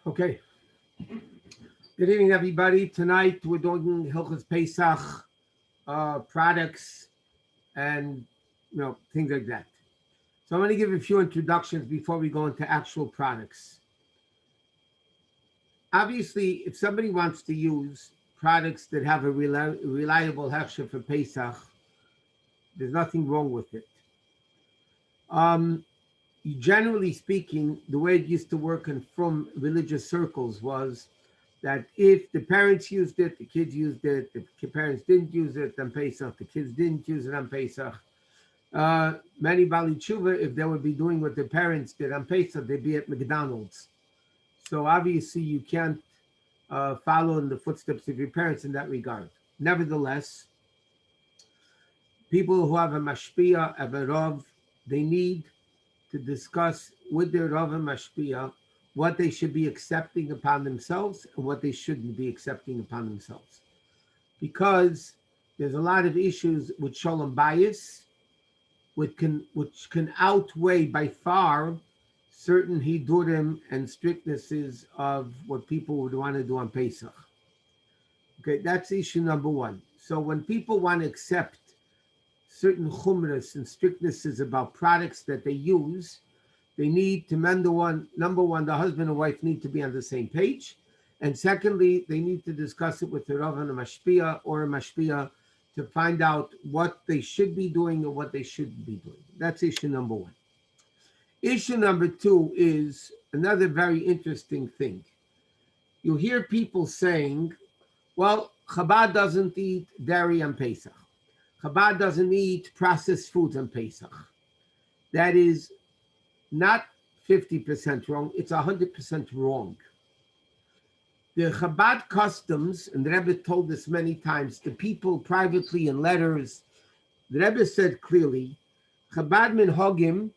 Okay. Good evening, everybody. Tonight we're doing Hilchos Pesach products and things like that. So I'm going to give a few introductions before we go into actual products. Obviously, if somebody wants to use products that have a reliable hechsher for Pesach, there's nothing wrong with it. Generally speaking, the way it used to work in from religious circles was that if the parents used it, the kids used it. If the parents didn't use it on Pesach, the kids didn't use it on Pesach. Many Bali Tshuva, if they would be doing what their parents did on Pesach, they'd be at McDonald's. So obviously you can't follow in the footsteps of your parents in that regard. Nevertheless, people who have a mashpia, have a rav, they need to discuss with their rav and mashpia what they should be accepting upon themselves and what they shouldn't be accepting upon themselves. Because there's a lot of issues with shalom bias, which can outweigh by far certain hidurim and strictnesses of what people would want to do on Pesach. Okay, that's issue number one. So when people want to accept certain chumras and strictnesses about products that they use, they need to number one, the husband and wife need to be on the same page. And secondly, they need to discuss it with the Rav and a Mashpia or a Mashpia to find out what they should be doing and what they shouldn't be doing. That's issue number one. Issue number two is another very interesting thing. You hear people saying, well, Chabad doesn't eat dairy on Pesach. Chabad doesn't eat processed foods on Pesach. That is not 50% wrong, it's 100% wrong. The Chabad customs, and the Rebbe told this many times to people privately in letters, the Rebbe said clearly, Chabad minhagim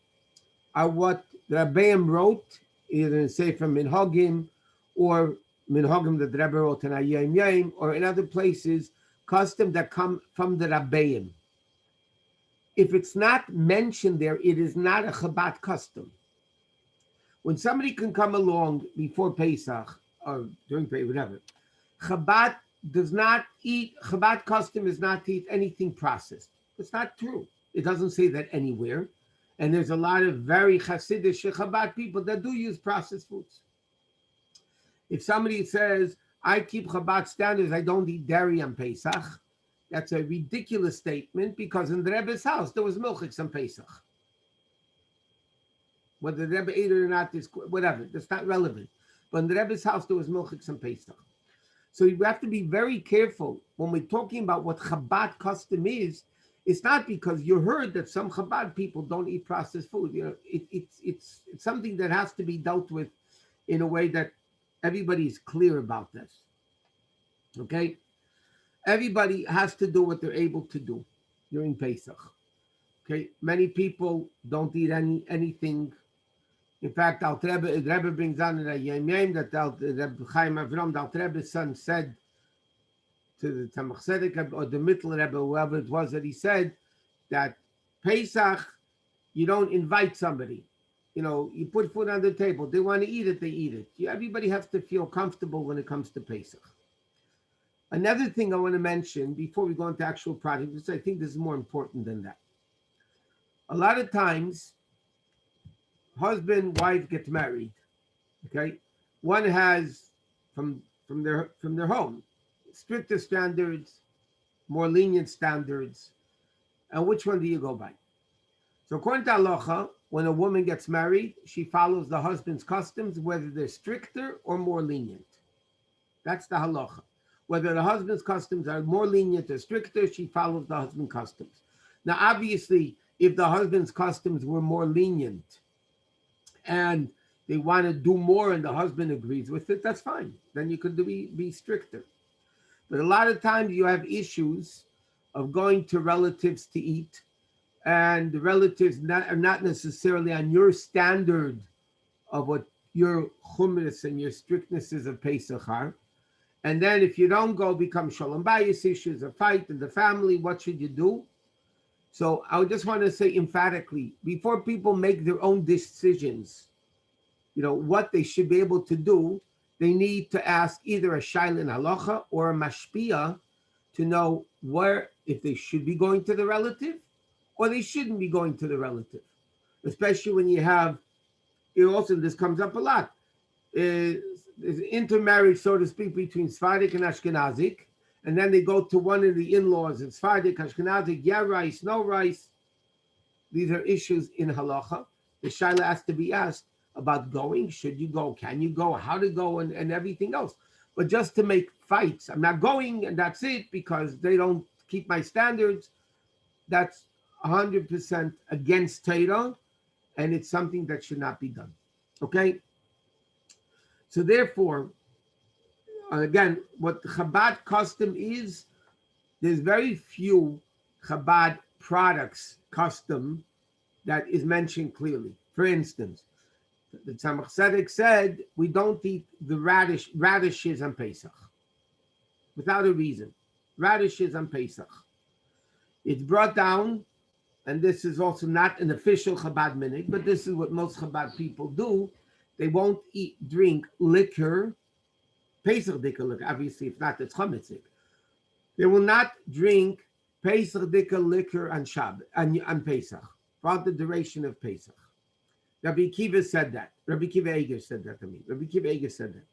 are what the Rebbeim wrote, either in Sefer Minhagim or Minhagim that the Rebbe wrote in Ayayim Yayim, or in other places, custom that come from the Rebbeim. If it's not mentioned there, it is not a Chabad custom. When somebody can come along before Pesach or during Pesach, whatever, Chabad custom is not to eat anything processed. It's not true. It doesn't say that anywhere. And there's a lot of very Hasidic Chabad people that do use processed foods. If somebody says, I keep Chabad standards, I don't eat dairy on Pesach, that's a ridiculous statement because in the Rebbe's house, there was milchiks on Pesach. Whether the Rebbe ate it or not, is whatever, that's not relevant. But in the Rebbe's house, there was milchiks on Pesach. So you have to be very careful when we're talking about what Chabad custom is. It's not because you heard that some Chabad people don't eat processed food. It's something that has to be dealt with in a way that everybody is clear about this. Okay? Everybody has to do what they're able to do during Pesach. Okay? Many people don't eat anything. In fact, the Rebbe brings on in a Yom that the Chaim Avram, the Alter Rebbe's son, said to the Tzemach Tzedek or the Mittel Rebbe, whoever it was, that he said that Pesach, you don't invite somebody. You put food on the table. They want to eat it, they eat it. Everybody has to feel comfortable when it comes to Pesach. Another thing I want to mention before we go into actual projects, because I think this is more important than that. A lot of times, husband, wife get married. Okay, one has from their home stricter standards, more lenient standards, and which one do you go by? So according to halacha, when a woman gets married, she follows the husband's customs, whether they're stricter or more lenient. That's the halacha. Whether the husband's customs are more lenient or stricter, she follows the husband's customs. Now, obviously, if the husband's customs were more lenient and they want to do more and the husband agrees with it, that's fine. Then you could be stricter. But a lot of times you have issues of going to relatives to eat, and the relatives are not necessarily on your standard of what your chumras and your strictnesses of Pesach are. And then if you don't go, become shalom bayis issues, a fight in the family, what should you do? So I just want to say emphatically, before people make their own decisions, what they should be able to do, they need to ask either a shaila in halacha or a mashpia to know where, if they should be going to the relative or they shouldn't be going to the relative. Especially when you have, also this comes up a lot, there's intermarriage, so to speak, between Sephardic and Ashkenazic, and then they go to one of the in-laws, and Sephardic, Ashkenazic, yeah rice, no rice. These are issues in halacha. The shaila has to be asked about going. Should you go? Can you go? How to go? And everything else. But just to make fights, I'm not going and that's it because they don't keep my standards. That's 100% against Torah, and it's something that should not be done. Okay? So therefore, again, what the Chabad custom is, there's very few Chabad products custom that is mentioned clearly. For instance, the Tzemach Tzedek said we don't eat the radishes on Pesach without a reason. Radishes on Pesach. It's brought down, and this is also not an official Chabad minhag, but this is what most Chabad people do. They won't drink liquor, Pesach dika liquor. Obviously, if not, it's chametzik. They will not drink Pesach dika liquor on Shabbat, on Pesach, throughout the duration of Pesach. Rabbi Kiva said that. Rabbi Kiva Eger said that to me. Rabbi Kiva Eger said that.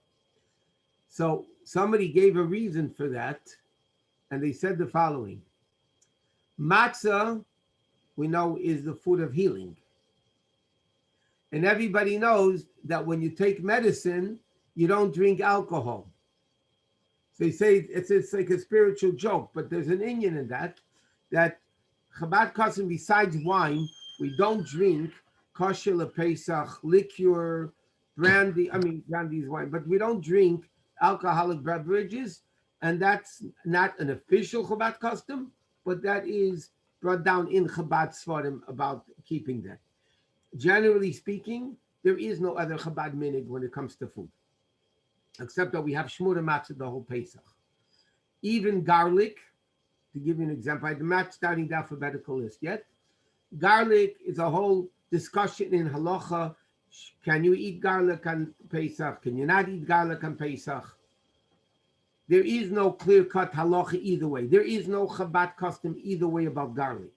So somebody gave a reason for that, and they said the following. Matzah, we know, is the food of healing. And everybody knows that when you take medicine, you don't drink alcohol. So they say it's like a spiritual joke, but there's an inyan in that Chabad Kasim, besides wine, we don't drink kosher Pesach, liquor, brandy is wine, but we don't drink alcoholic beverages, and that's not an official Chabad custom, but that is brought down in Chabad Svarim about keeping that. Generally speaking, there is no other Chabad minhag when it comes to food, except that we have shmura matzah the whole Pesach. Even garlic, to give you an example, I'm not starting the alphabetical list yet. Garlic is a whole discussion in halacha. Can you eat garlic on Pesach? Can you not eat garlic on Pesach? There is no clear-cut halacha either way. There is no Chabad custom either way about garlic.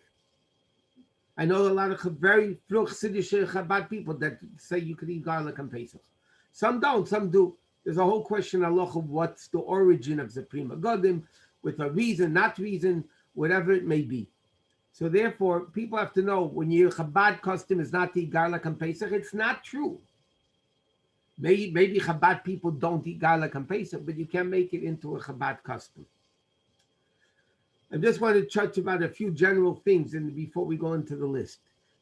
I know a lot of very Chassidish Chabad people that say you could eat garlic on Pesach. Some don't, some do. There's a whole question halacha, what's the origin of Suprema Godim, with a reason, not reason, whatever it may be. So therefore, people have to know when your Chabad custom is not to eat garlic on Pesach, it's not true. Maybe Chabad people don't eat garlic on Pesach, but you can make it into a Chabad custom. I just want to touch about a few general things before we go into the list.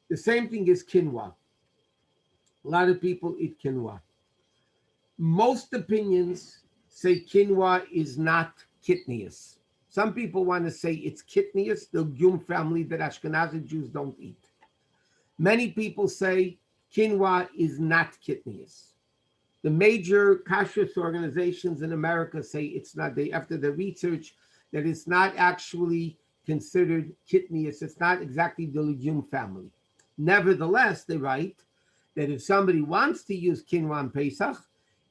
The same thing is quinoa. A lot of people eat quinoa. Most opinions say quinoa is not kitnius. Some people want to say it's kitnius, the legume family that Ashkenazi Jews don't eat. Many people say quinoa is not kitnius. The major kashrus organizations in America say it's not. After the research, that it's not actually considered kitnius. It's not exactly the legume family. Nevertheless, they write that if somebody wants to use quinoa on Pesach,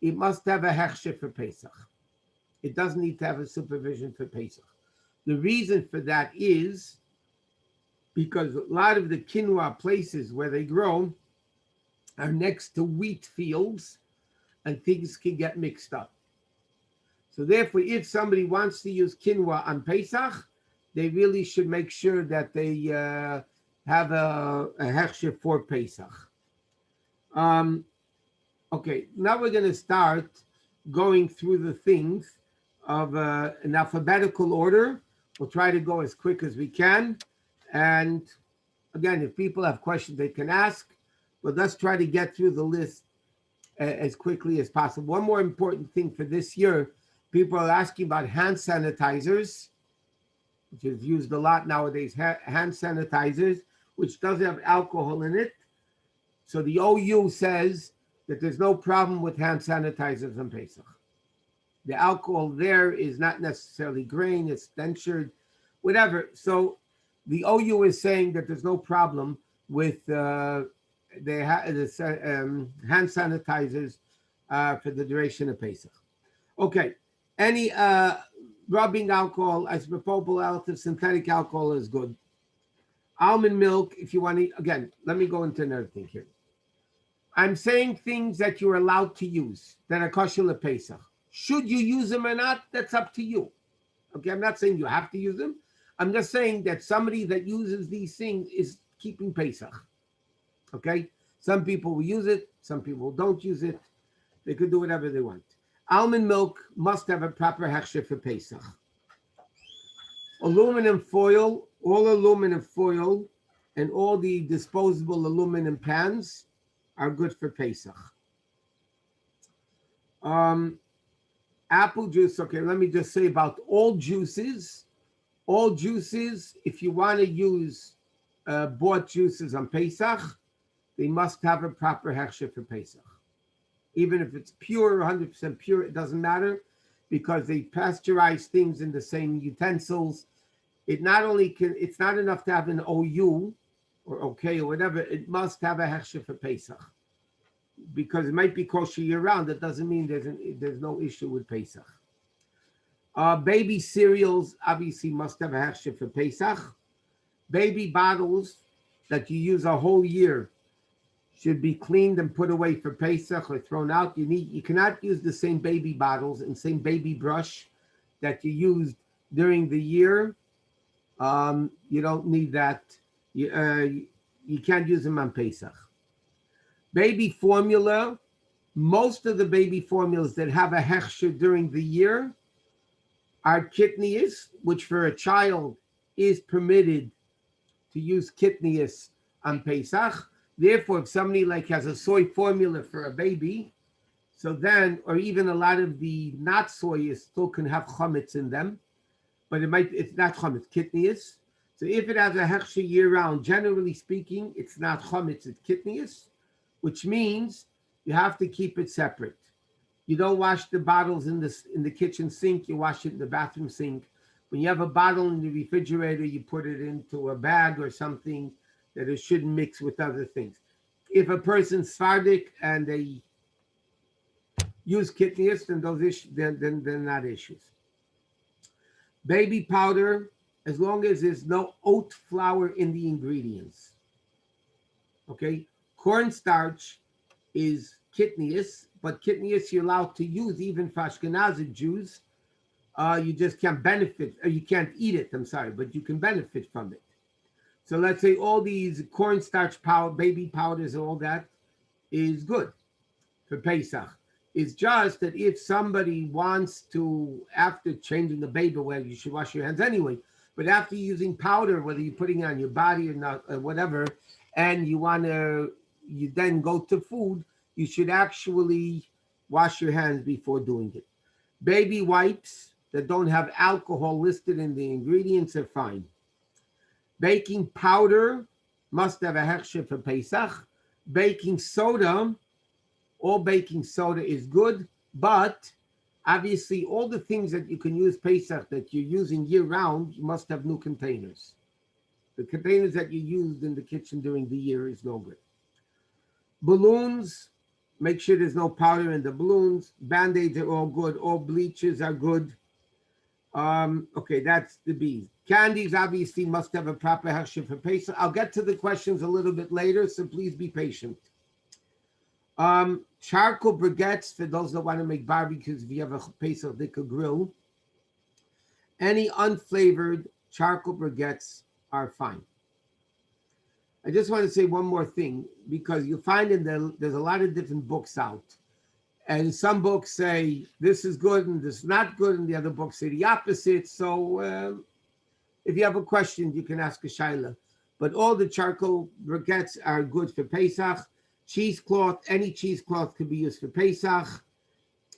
it must have a hechsher for Pesach. It doesn't need to have a supervision for Pesach. The reason for that is because a lot of the quinoa places where they grow are next to wheat fields, and things can get mixed up. So therefore, if somebody wants to use quinoa on Pesach, they really should make sure that they have a hechsher for Pesach. Okay, now we're going to start going through the things of an alphabetical order. We'll try to go as quick as we can. And again, if people have questions, they can ask. But let's try to get through the list as quickly as possible. One more important thing for this year, people are asking about hand sanitizers, which is used a lot nowadays, hand sanitizers, which doesn't have alcohol in it. So the OU says that there's no problem with hand sanitizers on Pesach. The alcohol there is not necessarily grain, it's dentured, whatever. So the OU is saying that there's no problem with hand sanitizers for the duration of Pesach. Okay, any rubbing alcohol, isopropyl alcohol, synthetic alcohol is good. Almond milk, if you want to, again, let me go into another thing here. I'm saying things that you're allowed to use that are kosher lePesach. Should you use them or not? That's up to you. Okay, I'm not saying you have to use them. I'm just saying that somebody that uses these things is keeping Pesach. Okay, some people will use it, some people don't use it. They could do whatever they want. Almond milk must have a proper hechsher for Pesach. Aluminum foil, all aluminum foil, and all the disposable aluminum pans are good for Pesach. Apple juice, okay, let me just say about all juices. All juices, if you want to use bought juices on Pesach, they must have a proper hechsher for Pesach. Even if it's pure, 100% pure, it doesn't matter because they pasteurize things in the same utensils. It not only can, it's not enough to have an OU or okay or whatever, it must have a hechsher for Pesach. Because it might be kosher year round, that doesn't mean there's no issue with Pesach. Baby cereals obviously must have a hechsher for Pesach. Baby bottles that you use a whole year should be cleaned and put away for Pesach or thrown out. You cannot use the same baby bottles and same baby brush that you used during the year. You don't need that. You can't use them on Pesach. Baby formula, most of the baby formulas that have a hechsher during the year are kitnias, which for a child is permitted to use kitnias on Pesach. Therefore, if somebody like has a soy formula for a baby, so then, or even a lot of the not soy still can have chametz in them, but it's not chametz, kitnias. So if it has a hechsher year round, generally speaking, it's not chametz, it's kitnias, which means you have to keep it separate. You don't wash the bottles in the kitchen sink, you wash it in the bathroom sink. When you have a bottle in the refrigerator, you put it into a bag or something that it shouldn't mix with other things. If a person's Sephardic and they use kitnias, then those issues, then they're not issues. Baby powder, as long as there's no oat flour in the ingredients. Okay, cornstarch is kitnias, but kitnias you're allowed to use even for Ashkenazi Jews. You just can't benefit, or you can't eat it, I'm sorry, but you can benefit from it. So let's say all these cornstarch powder, baby powders, all that is good for Pesach. It's just that if somebody wants to, after changing the baby, well, you should wash your hands anyway, but after using powder, whether you're putting it on your body or not, or whatever, and you then go to food, you should actually wash your hands before doing it. Baby wipes that don't have alcohol listed in the ingredients are fine. Baking powder must have a hechsher for Pesach. Baking soda, all baking soda is good, but obviously all the things that you can use Pesach that you're using year round, you must have new containers. The containers that you used in the kitchen during the year is no good. Balloons, make sure there's no powder in the balloons. Band-Aids are all good. All bleaches are good. Okay, that's the B's. Candies obviously must have a proper hechsher for Pesach. I'll get to the questions a little bit later, so please be patient. Charcoal baguettes, for those that want to make barbecues, if you have a Pesach Dika grill. Any unflavored charcoal baguettes are fine. I just want to say one more thing, because you'll find there's a lot of different books out. And some books say this is good and this is not good, and the other books say the opposite. So if you have a question, you can ask a shaila. But all the charcoal briquettes are good for Pesach. Cheesecloth, any cheesecloth could be used for Pesach.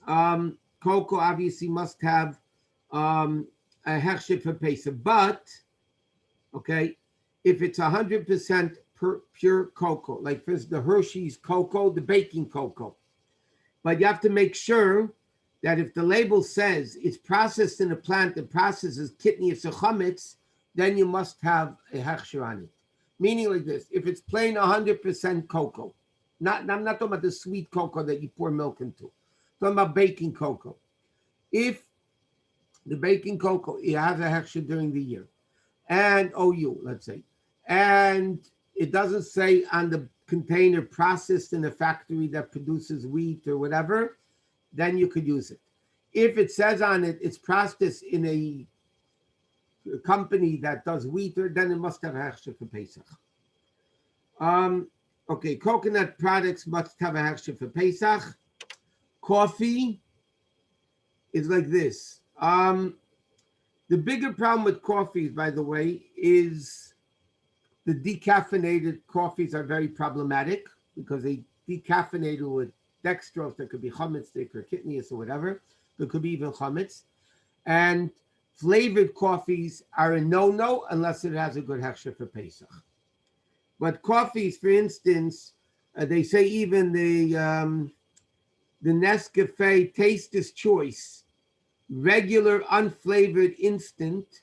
Cocoa obviously must have a hechsher for Pesach. But, okay, if it's 100% pure cocoa, like for the Hershey's cocoa, the baking cocoa, but you have to make sure that if the label says it's processed in a plant that processes kitnias or chametz, then you must have a hechsher on it. Meaning like this, if it's plain 100% cocoa, I'm not talking about the sweet cocoa that you pour milk into. Talking about baking cocoa. If the baking cocoa, it has a hechsher during the year, and OU, let's say, and it doesn't say on the container processed in a factory that produces wheat or whatever, then you could use it. If it says on it it's processed in a company that does wheat, then it must have a hechsher for Pesach. Okay, coconut products must have a hechsher for Pesach. Coffee is like this. The bigger problem with coffees, by the way, is the decaffeinated coffees are very problematic because they decaffeinated with dextrose. There could be chametz, there could be kitnius or whatever. There could be even chametz. And flavored coffees are a no-no unless it has a good hechsher for Pesach. But coffees, for instance, they say even the Nescafe Taster's Choice, regular unflavored instant,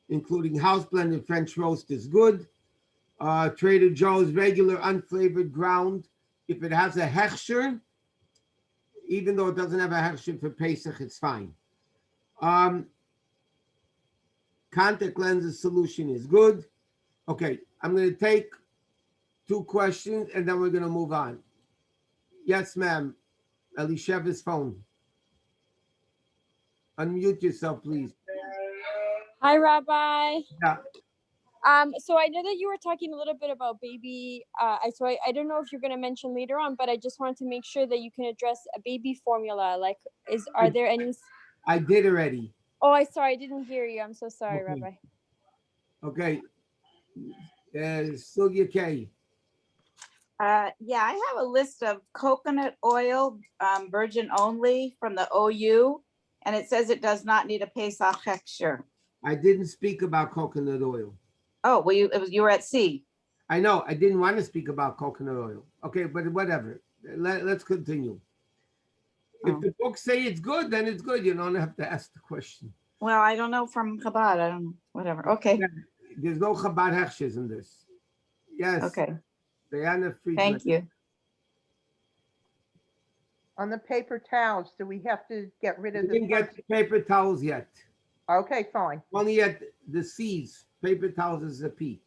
including house blended French roast, is good. Trader Joe's regular unflavored ground, if it has a hechsher, even though it doesn't have a hechsher for Pesach, it's fine. Contact lenses solution is good. Okay, I'm going to take 2 questions and then we're going to move on. Yes, ma'am. Elisheva's phone. Unmute yourself, please. Hi, Rabbi. Yeah. So I know that you were talking a little bit about baby. I don't know if you're going to mention later on, but I just wanted to make sure that you can address a baby formula. Like, are there any? I did already. Oh, I didn't hear you. I'm so sorry, Okay. Rabbi. Okay. Sylvia K. Yeah, I have a list of coconut oil, virgin only from the OU, and it says it does not need a Pesach hechsher. I didn't speak about coconut oil. Oh, well, you were at C. I know. I didn't want to speak about coconut oil. Okay, but whatever. Let's continue. If the books say it's good, then it's good. You don't have to ask the question. Well, I don't know from Chabad. I don't know. Whatever. Okay. There's no Chabad hechshers in this. Yes. Okay. Diana Friedman. Thank you. On the paper towels, do we have to get rid of We didn't the get the paper towels yet. Okay, fine. Only at the C's. Paper towels is a P.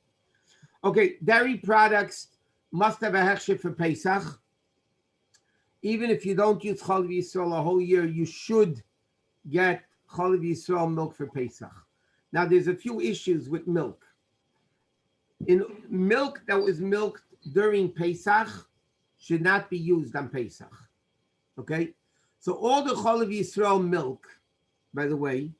Okay, dairy products must have a hechsher for Pesach. Even if you don't use Chalav Yisrael a whole year, you should get Chalav Yisrael milk for Pesach. Now, there's a few issues with milk. In milk that was milked during Pesach should not be used on Pesach. Okay? So all the Chalav Yisrael milk, by the way,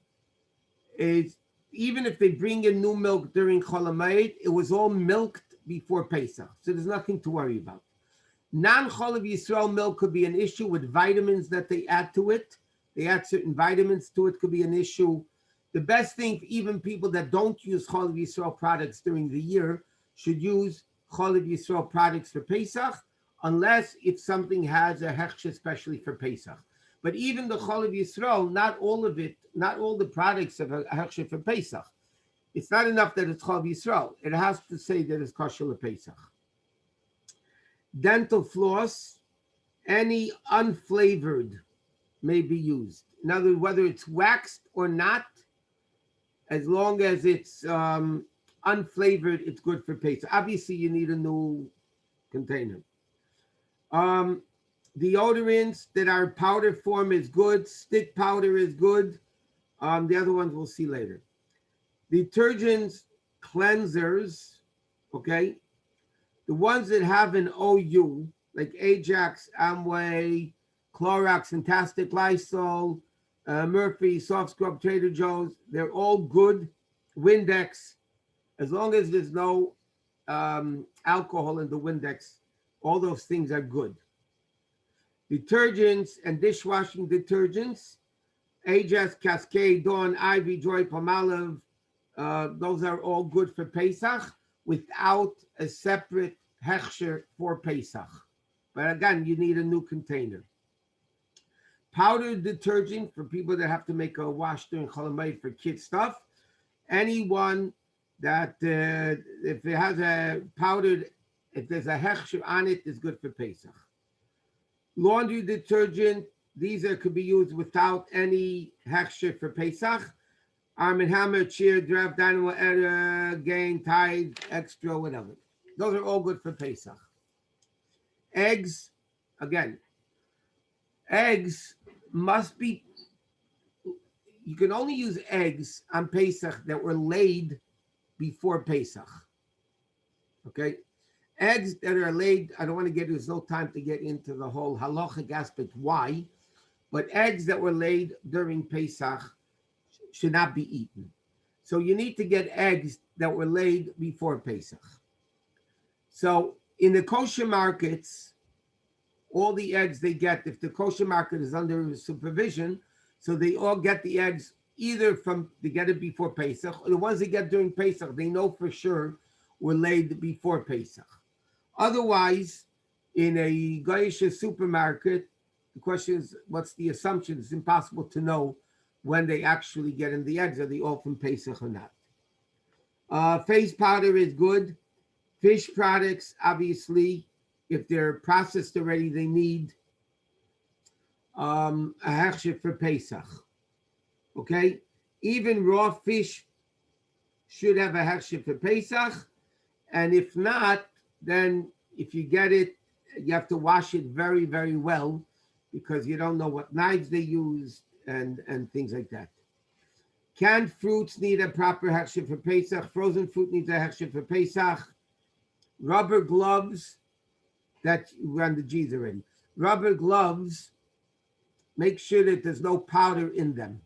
is even if they bring in new milk during Chol HaMoed, it was all milked before Pesach. So there's nothing to worry about. Non-Chalav Yisrael milk could be an issue with vitamins that they add to it. They add certain vitamins to it, could be an issue. The best thing, even people that don't use Chalav Yisrael products during the year should use Chalav Yisrael products for Pesach, unless if something has a hechsher especially for Pesach. But even the Chalav Yisrael, not all of it, not all the products have a hechsher for Pesach. It's not enough that it's Chalav Yisrael. It has to say that it's kosher Pesach. Dental floss, any unflavored may be used. In other words, whether it's waxed or not, as long as it's unflavored, it's good for Pesach. Obviously, you need a new container. Deodorants that are powder form is good. Stick powder is good. The other ones we'll see later. Detergents, cleansers, okay? The ones that have an OU, like Ajax, Amway, Clorox, Fantastic, Lysol, Murphy, Soft Scrub, Trader Joe's, they're all good. Windex, as long as there's no alcohol in the Windex, all those things are good. Detergents and dishwashing detergents, Ajax, Cascade, Dawn, Ivy, Joy, Palmolive, those are all good for Pesach without a separate hechsher for Pesach. But again, you need a new container. Powdered detergent for people that have to make a wash during Chol HaMoed for kid stuff. Anyone that, if it has a powdered, if there's a hechsher on it, is good for Pesach. Laundry detergent could be used without any hechsher for Pesach. Arm and Hammer, Cheer, Draft, Dynamo, Error, Gain, Tide, Extra, whatever. Those are all good for Pesach. Eggs, again, eggs must be, you can only use eggs on Pesach that were laid before Pesach. Okay? Eggs that are laid, I don't want to get, there's no time to get into the whole halachic aspect why, but eggs that were laid during Pesach should not be eaten. So you need to get eggs that were laid before Pesach. So in the kosher markets, all the eggs they get, if the kosher market is under supervision, so they all get the eggs either from, they get it before Pesach, or the ones they get during Pesach, they know for sure were laid before Pesach. Otherwise, in a Goyish supermarket, the question is, what's the assumption? It's impossible to know when they actually get in the eggs. Are they all from Pesach or not? Face powder is good. Fish products, obviously, if they're processed already, they need a hechsher for Pesach. Okay? Even raw fish should have a hechsher for Pesach. And if not, then if you get it, you have to wash it very, very well because you don't know what knives they use and things like that. Canned fruits need a proper hechsher for Pesach. Frozen fruit needs a hechsher for Pesach. Rubber gloves, that we're on the G's already. Rubber gloves, make sure that there's no powder in them.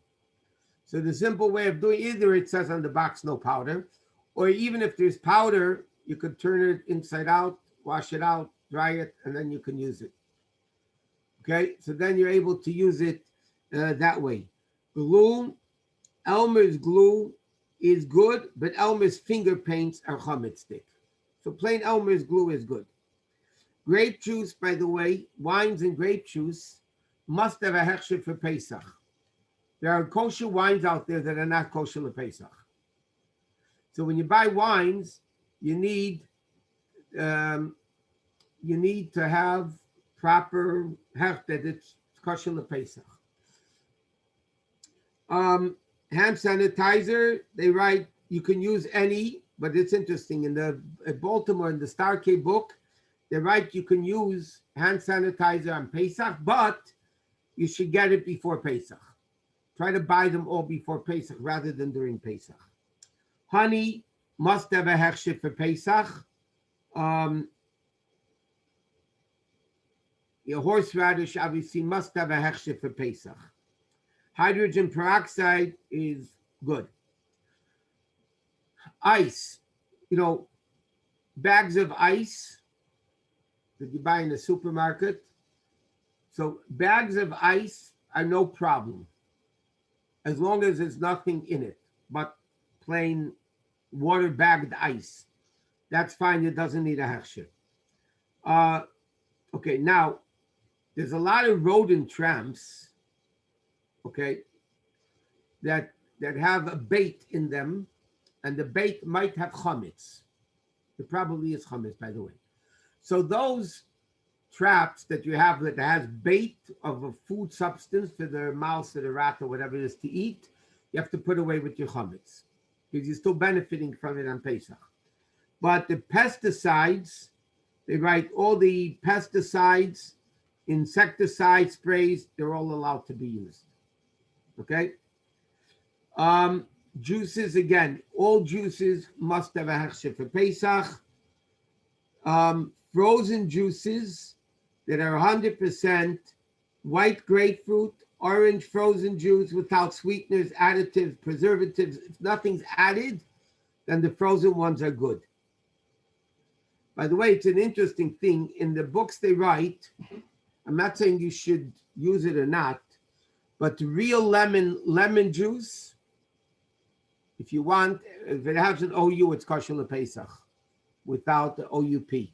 So the simple way of doing, either it says on the box no powder, or even if there's powder, you could turn it inside out, wash it out, dry it, and then you can use it. Okay, so then you're able to use it that way. Glue, Elmer's glue is good, but Elmer's finger paints are chametz stick. So plain Elmer's glue is good. Grape juice, by the way, wines and grape juice must have a hechsher for Pesach. There are kosher wines out there that are not kosher for Pesach. So when you buy wines, you need to have proper hech that it's kosher for Pesach. Hand sanitizer, they write you can use any, but it's interesting. In the Baltimore, in the Star K book, they write you can use hand sanitizer on Pesach, but you should get it before Pesach. Try to buy them all before Pesach rather than during Pesach. Honey must have a hechsher for Pesach. Your horseradish obviously must have a hechsher for Pesach. Hydrogen peroxide is good. Ice, bags of ice that you buy in the supermarket. So bags of ice are no problem, as long as there's nothing in it, but plain water-bagged ice. That's fine, it doesn't need a hechsher. Okay, now, there's a lot of rodent tramps, okay, that have a bait in them, and the bait might have chametz. It probably is chametz, by the way. So those traps that you have that has bait of a food substance for the mouse or the rat or whatever it is to eat, you have to put away with your chametz because you're still benefiting from it on Pesach. But the pesticides, they write all the pesticides, insecticide sprays, they're all allowed to be used. Okay? Juices, again, all juices must have a hechsher for Pesach. Frozen juices that are 100% white grapefruit, orange frozen juice without sweeteners, additives, preservatives. If nothing's added, then the frozen ones are good. By the way, it's an interesting thing. In the books they write, I'm not saying you should use it or not, but real lemon juice, if you want, if it has an OU, it's kosher lePesach without the OUP.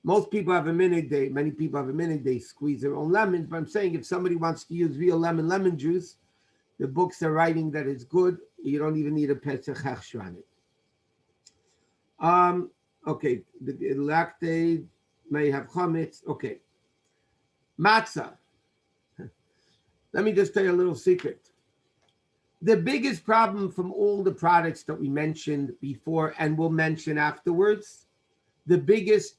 Most people have a minute, many people have a minute, they squeeze their own lemons, but I'm saying if somebody wants to use real lemon juice, the books are writing that it's good. You don't even need a Pesach hechsher on it. Okay, the lactate may have chametz. Okay. Matzah. let me just tell you a little secret. The biggest problem from all the products that we mentioned before and will mention afterwards, the biggest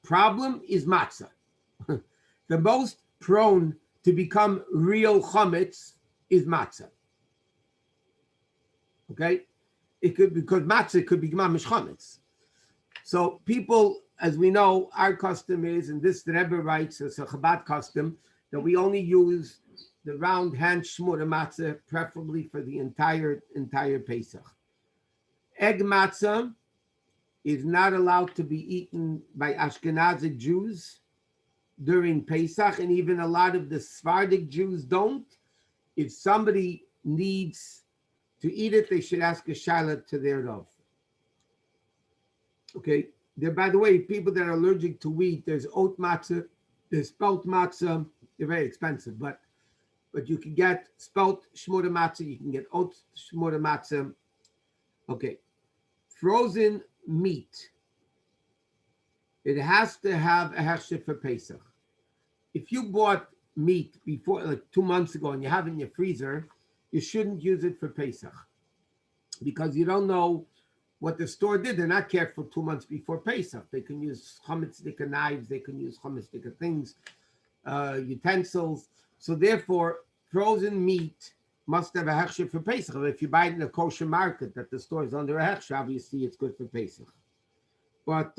problem is matzah. The most prone to become real chametz is matzah. Okay? It could, because matzah could be mamish chametz. So people, as we know, our custom is, and this the Rebbe writes, it's a Chabad custom, that we only use the round hand shmura matzah, preferably for the entire Pesach. Egg matzah is not allowed to be eaten by Ashkenazic Jews during Pesach, and even a lot of the Sephardic Jews don't. If somebody needs to eat it, they should ask a shaila to their Rav. Okay. There, by the way, people that are allergic to wheat, there's oat matzah, there's spelt matzah. They're very expensive, but you can get spelt shmura matzah, you can get oat shmura matzah. Okay. Frozen meat. It has to have a hechsher for Pesach. If you bought meat before, like 2 months ago, and you have it in your freezer, you shouldn't use it for Pesach because you don't know what the store did. They're not careful 2 months before Pesach. They can use chametz knives, they can use chametz things, utensils. So therefore, frozen meat must have a hechsher for Pesach. If you buy it in a kosher market that the store is under a hechsher, obviously it's good for Pesach. But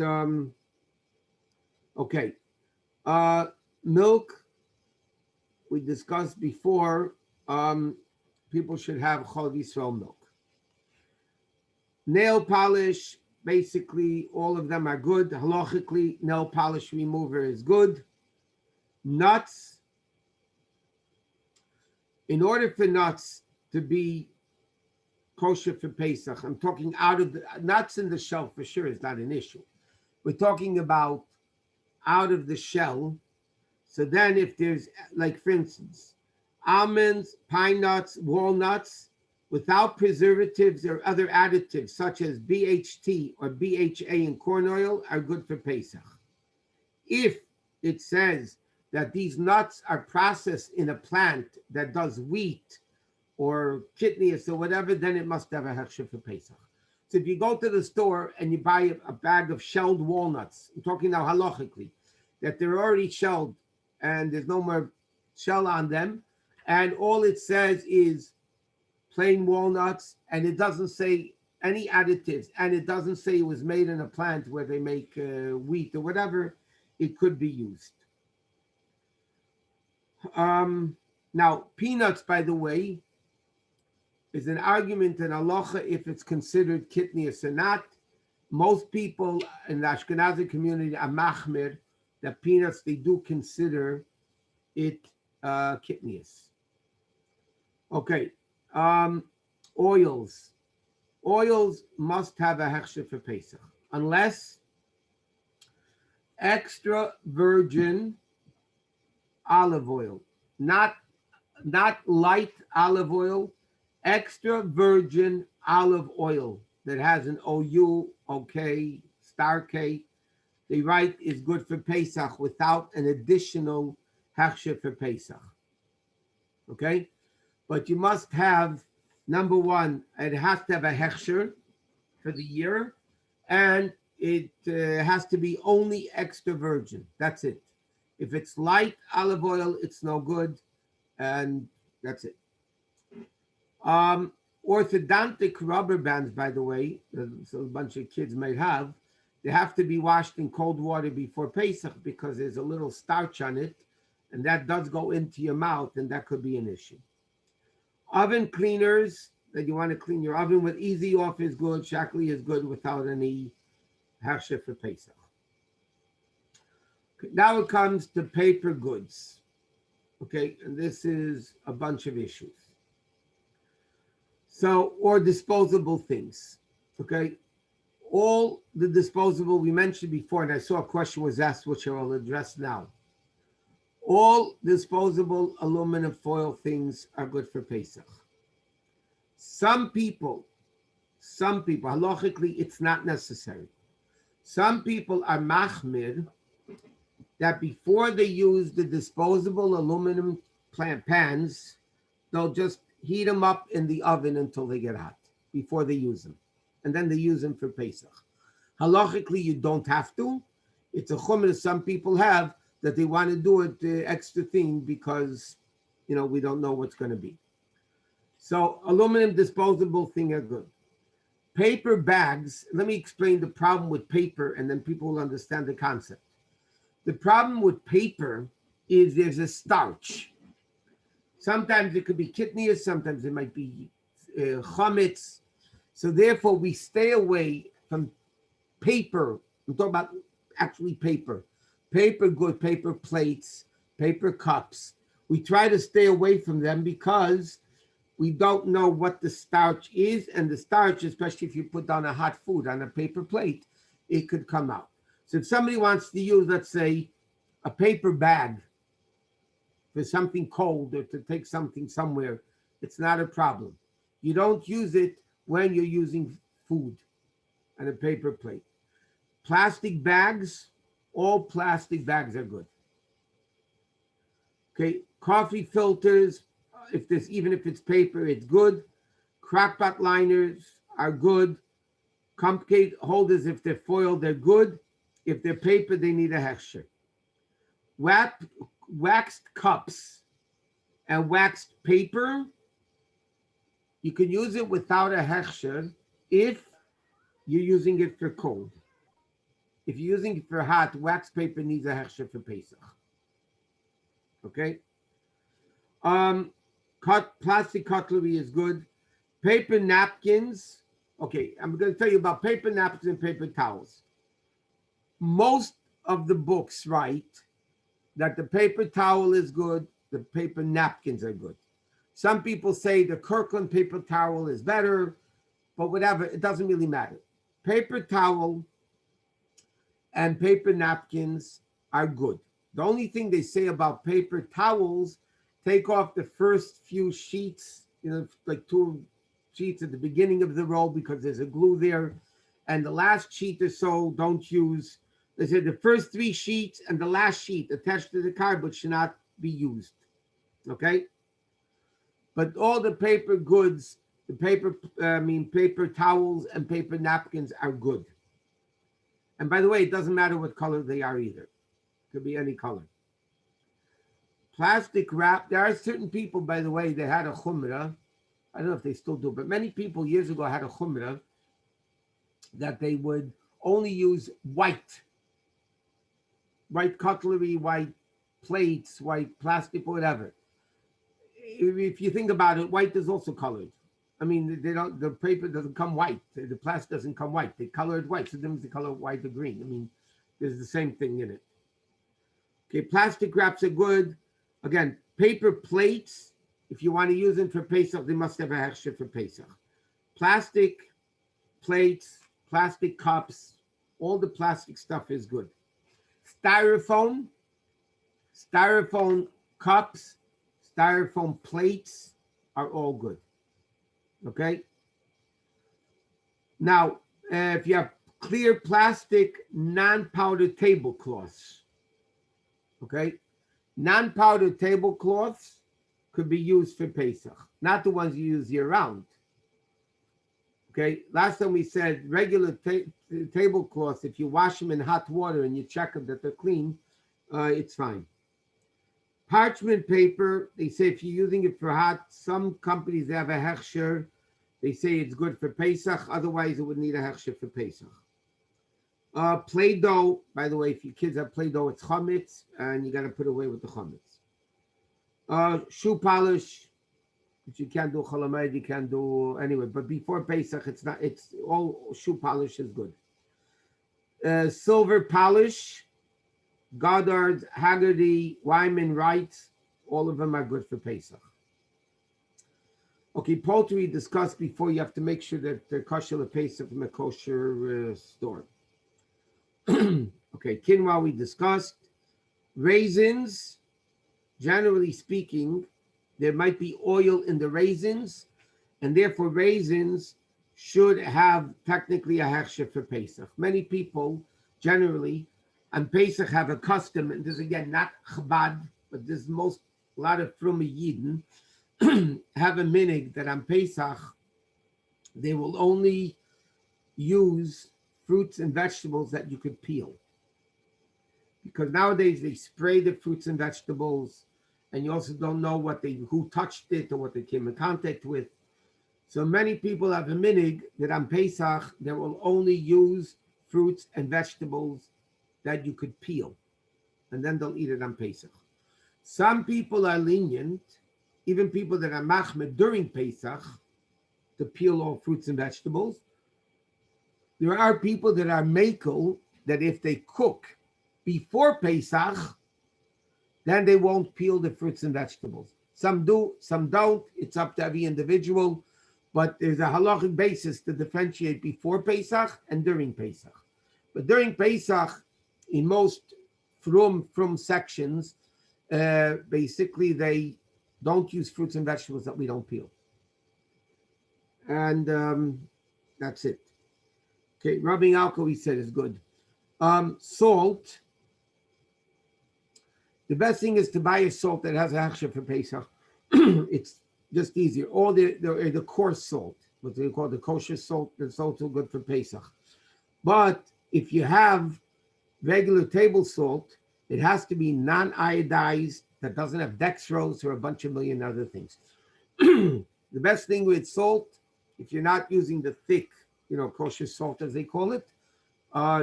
okay, milk. We discussed before. People should have Chol Yisrael milk. Nail polish, basically all of them are good. Halachically, nail polish remover is good. Nuts. In order for nuts to be kosher for Pesach, I'm talking out of the nuts in the shell for sure is not an issue. We're talking about out of the shell. So then if there's, like for instance, almonds, pine nuts, walnuts, without preservatives or other additives such as BHT or BHA in corn oil are good for Pesach. If it says that these nuts are processed in a plant that does wheat or kidneys or whatever, then it must have a hechsher for Pesach. So if you go to the store and you buy a bag of shelled walnuts, I'm talking now halachically, that they're already shelled and there's no more shell on them, and all it says is plain walnuts, and it doesn't say any additives, and it doesn't say it was made in a plant where they make wheat or whatever, it could be used. Now, peanuts, by the way, is an argument in halacha if it's considered kitnius or not. Most people in the Ashkenazi community are machmir that peanuts, they do consider it kitnius. Okay, oils. Oils must have a hechsher for Pesach, unless extra virgin olive oil, not light olive oil, extra virgin olive oil that has an OU, OK, star K, they write is good for Pesach without an additional hechsher for Pesach. Okay? But you must have, number one, it has to have a hechsher for the year, and it has to be only extra virgin. That's it. If it's light olive oil, it's no good, and that's it. Orthodontic rubber bands, by the way, so a bunch of kids might have, they have to be washed in cold water before Pesach because there's a little starch on it, and that does go into your mouth, and that could be an issue. Oven cleaners that you want to clean your oven with, easy off is good, shakli is good without any hechsher for Pesach. Now it comes to paper goods. Okay, and this is a bunch of issues. So, or disposable things. Okay, all the disposable we mentioned before, and I saw a question was asked, which I will address now. All disposable aluminum foil things are good for Pesach. Some people, halachically, it's not necessary. Some people are machmir that before they use the disposable aluminum pans, they'll just heat them up in the oven until they get hot before they use them. And then they use them for Pesach. Halachically, you don't have to. It's a chumrah some people have that they want to do it the extra thing because, we don't know what's going to be. So aluminum disposable thing are good. Paper bags, let me explain the problem with paper and then people will understand the concept. The problem with paper is there's a starch. Sometimes it could be kidneys, sometimes it might be chametz. So therefore we stay away from paper. I'm talking about actually paper. Paper good, paper plates, paper cups. We try to stay away from them because we don't know what the starch is. And the starch, especially if you put down a hot food on a paper plate, it could come out. So if somebody wants to use, let's say, a paper bag for something cold or to take something somewhere, it's not a problem. You don't use it when you're using food on a paper plate. Plastic bags, all plastic bags are good. Okay, coffee filters, even if it's paper, it's good. Crockpot liners are good. Cupcake holders, if they're foil, they're good. If they're paper, they need a hechsher. Waxed cups and waxed paper, you can use it without a hechsher if you're using it for cold. If you're using it for hot, wax paper needs a hechsher for Pesach. Okay? Plastic cutlery is good. Paper napkins. Okay, I'm going to tell you about paper napkins and paper towels. Most of the books write that the paper towel is good, the paper napkins are good. Some people say the Kirkland paper towel is better, but whatever, it doesn't really matter. Paper towel and paper napkins are good. The only thing they say about paper towels, take off the first few sheets, like 2 sheets at the beginning of the roll because there's a glue there. And the last sheet or so, don't use. They say the first 3 sheets and the last sheet attached to the cardboard should not be used. Okay? But all the paper goods, paper towels and paper napkins are good. And by the way, it doesn't matter what color they are either. It could be any color. Plastic wrap. There are certain people, by the way, they had a chumrah. I don't know if they still do, but many people years ago had a chumrah that they would only use white cutlery, white plates, white plastic, whatever. If you think about it, white is also colored. The paper doesn't come white. The plastic doesn't come white. They color it white. So then the color white or green. There's the same thing in it. Okay, plastic wraps are good. Again, paper plates, if you want to use them for Pesach, they must have a hechsher for Pesach. Plastic plates, plastic cups, all the plastic stuff is good. Styrofoam cups, styrofoam plates are all good. Okay? Now, if you have clear plastic, non-powdered tablecloths, okay? Non-powdered tablecloths could be used for Pesach, not the ones you use year-round. Okay, last time we said regular tablecloths, if you wash them in hot water and you check them that they're clean, it's fine. Parchment paper, they say if you're using it for hot, some companies have a hechsher. They say it's good for Pesach, otherwise it would need a hechsher for Pesach. Play-Doh, by the way, if your kids have Play-Doh, it's chametz, and you got to put away with the chametz. Shoe polish, which you can't do cholamed, you can't do anyway. But before Pesach, it's all shoe polish is good. Silver polish, Goddard, Haggerty, Wyman, Wright, all of them are good for Pesach. Okay, poultry discussed before. You have to make sure that they're kosher Pesach from a kosher store. Okay, quinoa we discussed. Raisins, generally speaking, there might be oil in the raisins, and therefore raisins should have technically a hechsher for Pesach. Many people generally on Pesach have a custom, and this is again not Chabad, but this is most a lot of Frumme Yidden have a minig that on Pesach, they will only use fruits and vegetables that you could peel. Because nowadays they spray the fruits and vegetables, and you also don't know who touched it or what they came in contact with. So many people have a minig that on Pesach, they will only use fruits and vegetables that you could peel, and then they'll eat it on Pesach. Some people are lenient, even people that are machmed during Pesach, to peel all fruits and vegetables. There are people that are makel, that if they cook before Pesach, then they won't peel the fruits and vegetables. Some do, some don't. It's up to every individual. But there's a halachic basis to differentiate before Pesach and during Pesach. But during Pesach, in most from sections, basically they don't use fruits and vegetables that we don't peel. And that's it. Okay, rubbing alcohol, he said, is good. Salt. The best thing is to buy a salt that has a hechsher for Pesach. It's just easier. Or the coarse salt, what they call the kosher salt, that's also good for Pesach. But if you have regular table salt, it has to be non-iodized, that doesn't have dextrose or a bunch of million other things. The best thing with salt, if you're not using the thick, kosher salt as they call it,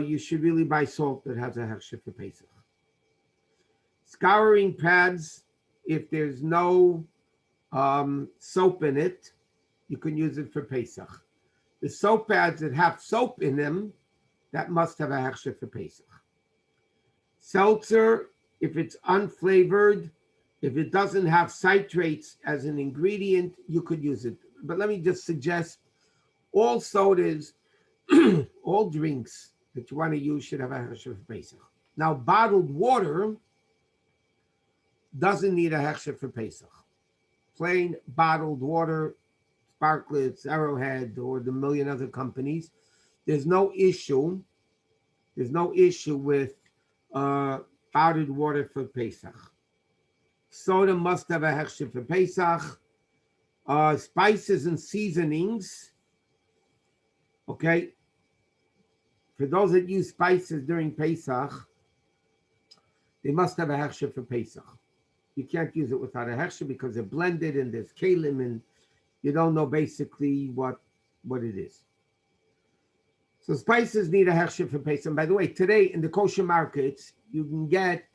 you should really buy salt that has a hechsher for Pesach. Scouring pads, if there's no soap in it, you can use it for Pesach. The soap pads that have soap in them, that must have a hechsher for Pesach. Seltzer, if it's unflavored, if it doesn't have citrates as an ingredient, you could use it. But let me just suggest, all sodas, all drinks that you want to use should have a hechsher for Pesach. Now, bottled water doesn't need a hechsher for Pesach. Plain bottled water, Sparklets, Arrowhead, or the million other companies, there's no issue. There's no issue with bottled water for Pesach. Soda must have a hechsher for Pesach. Spices and seasonings. Okay. For those that use spices during Pesach, they must have a hechsher for Pesach. You can't use it without a hechsher because they're blended and there's kalim and you don't know basically what it is. So spices need a hechsher for Pesach. And by the way, today in the kosher markets, you can get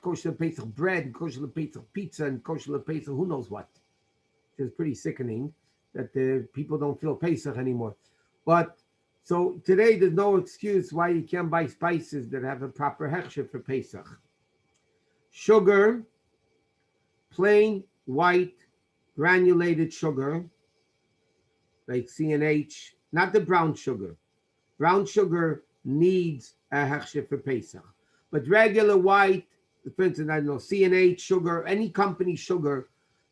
kosher Pesach bread, and kosher Pesach pizza, and kosher Pesach who knows what. It's pretty sickening that the people don't feel Pesach anymore. But so today there's no excuse why you can't buy spices that have a proper hechsher for Pesach. Sugar, plain white granulated sugar, like CNH, not the brown sugar. Brown sugar needs a hechsher for Pesach. But regular white, for instance, I don't know, CNH sugar, any company sugar